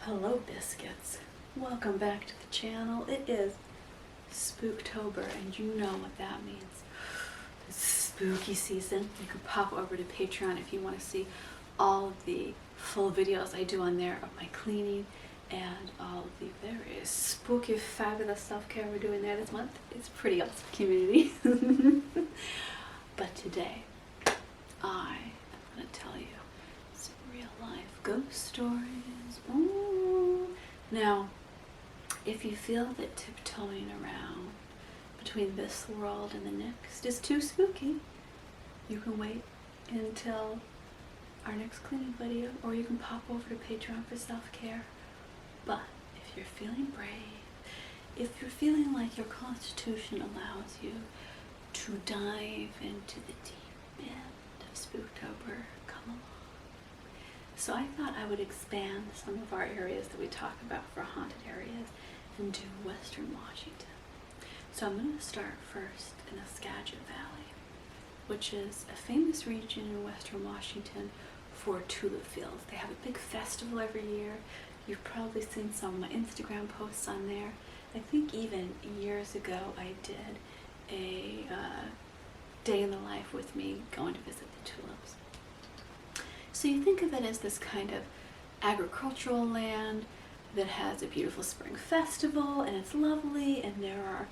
Hello biscuits, welcome back to the channel. It is Spooktober and you know what that means. It's spooky season. You can pop over to Patreon if you want to see all of the full videos I do on there of my cleaning and all of the very spooky, fabulous self-care we're doing there this month. It's pretty awesome community. But today I am going to tell you some real life ghost stories. Ooh. Now, if you feel that tiptoeing around between this world and the next is too spooky, you can wait until our next cleaning video, or you can pop over to Patreon for self-care. But if you're feeling brave, if you're feeling like your constitution allows you to dive into the deep end of Spooktober, come along. So I thought I would expand some of our areas that we talk about for haunted areas and do Western Washington. So I'm going to start first in the Skagit Valley, which is a famous region in Western Washington for tulip fields. They have a big festival every year. You've probably seen some of my Instagram posts on there. I think even years ago I did a day in the life with me going to visit the tulips. So you think of it as this kind of agricultural land that has a beautiful spring festival, and it's lovely, and there are,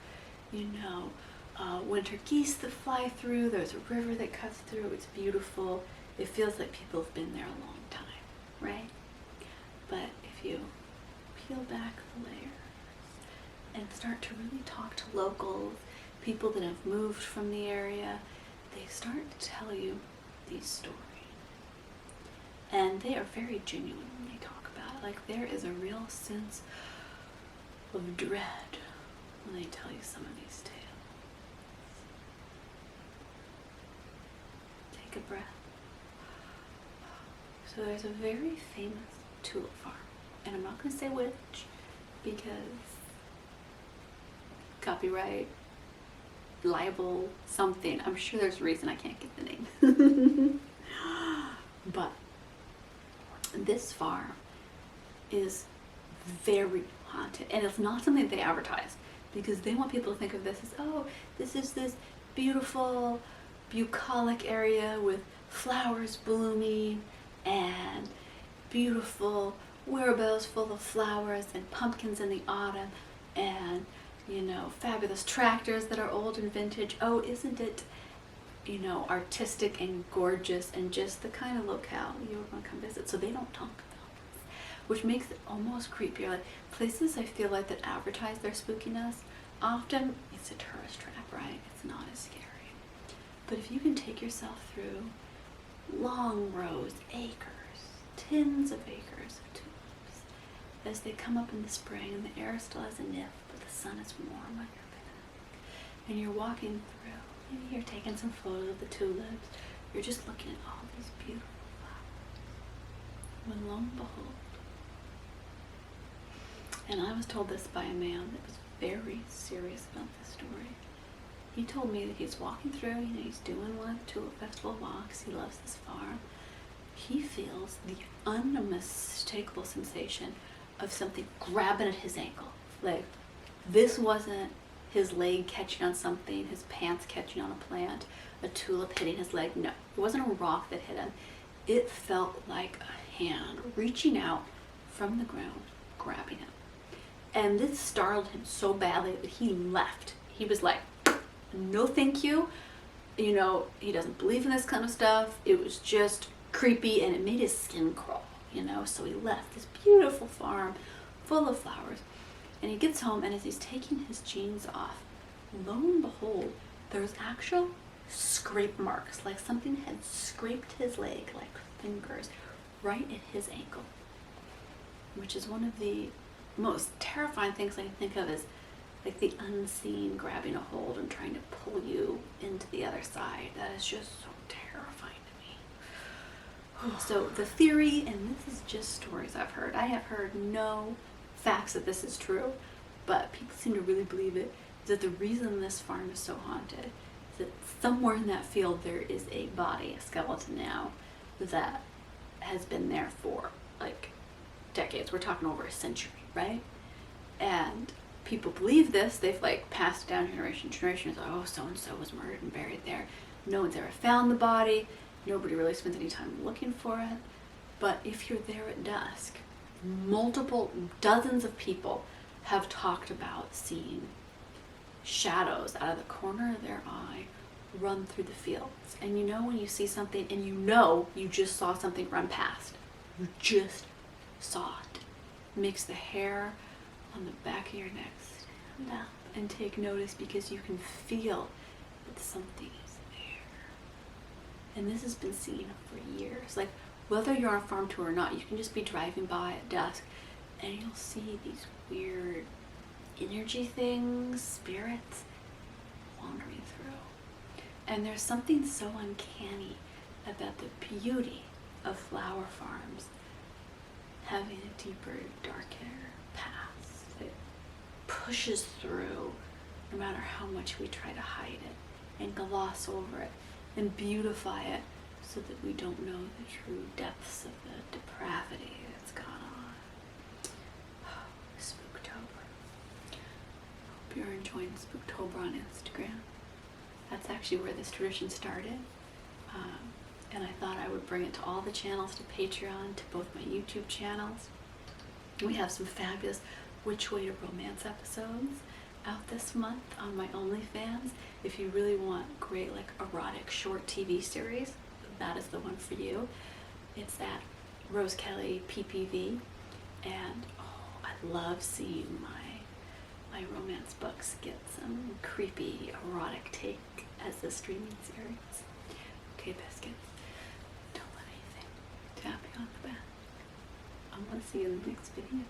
winter geese that fly through, there's a river that cuts through, it's beautiful. It feels like people have been there a long time, right? But if you peel back the layers and start to really talk to locals, people that have moved from the area, they start to tell you these stories. And they are very genuine when they talk about it. Like, there is a real sense of dread when they tell you some of these tales. Take a breath. So there's a very famous tulip farm. And I'm not going to say which, because copyright, liable, something. I'm sure there's a reason I can't get the name. But this farm is very haunted, and it's not something they advertise because they want people to think of this as, oh, this is this beautiful bucolic area with flowers blooming and beautiful whereabouts full of flowers and pumpkins in the autumn and fabulous tractors that are old and vintage. Oh, isn't it artistic and gorgeous and just the kind of locale you would want to come visit. So they don't talk about this, which makes it almost creepier. Like, places I feel like that advertise their spookiness, often it's a tourist trap, right? It's not as scary. But if you can take yourself through long rows, acres, tens of acres of tulips, as they come up in the spring and the air still has a nip, but the sun is warm on your back, and you're walking through. Maybe you're taking some photos of the tulips. You're just looking at all these beautiful flowers. When lo and behold, and I was told this by a man that was very serious about this story. He told me that he's walking through, he's doing one of the tulip festival walks. He loves this farm. He feels the unmistakable sensation of something grabbing at his ankle. Like, this wasn't his leg catching on something, his pants catching on a plant, a tulip hitting his leg. No, it wasn't a rock that hit him. It felt like a hand reaching out from the ground, grabbing him. And this startled him so badly that he left. He was like, no thank you. He doesn't believe in this kind of stuff. It was just creepy and it made his skin crawl, so he left this beautiful farm full of flowers. And he gets home, and as he's taking his jeans off, lo and behold, there's actual scrape marks, like something had scraped his leg, like fingers, right at his ankle. Which is one of the most terrifying things I can think of, is like the unseen grabbing a hold and trying to pull you into the other side. That is just so terrifying to me. So the theory, and this is just stories I've heard, I have heard no facts that this is true, but people seem to really believe it, is that the reason this farm is so haunted is that somewhere in that field there is a body, a skeleton now, that has been there for like decades. We're talking over a century, right? And people believe this. They've like passed down generation to generation. It's like, oh, so-and-so was murdered and buried there. No one's ever found the body. Nobody really spends any time looking for it. But if you're there at dusk, dozens of people have talked about seeing shadows out of the corner of their eye run through the fields. And you know when you see something and you know you just saw something run past. You just saw it. Makes the hair on the back of your neck stand up and take notice because you can feel that something is there. And this has been seen for years. Like whether you're on a farm tour or not, you can just be driving by at dusk and you'll see these weird energy things, spirits wandering through. And there's something so uncanny about the beauty of flower farms having a deeper, darker past that pushes through no matter how much we try to hide it and gloss over it and beautify it so that we don't know the true depths of the depravity that's gone on. Spooktober. Hope you're enjoying Spooktober on Instagram. That's actually where this tradition started. And I thought I would bring it to all the channels, to Patreon, to both my YouTube channels. We have some fabulous Which Way to Romance episodes out this month on my OnlyFans. If you really want great like erotic short TV series, that is the one for you. It's at Rose Kelly PPV, and oh, I love seeing my romance books get some creepy erotic take as a streaming series. Okay, biscuits, don't let anything tap you on the back. I want to see you in the next video.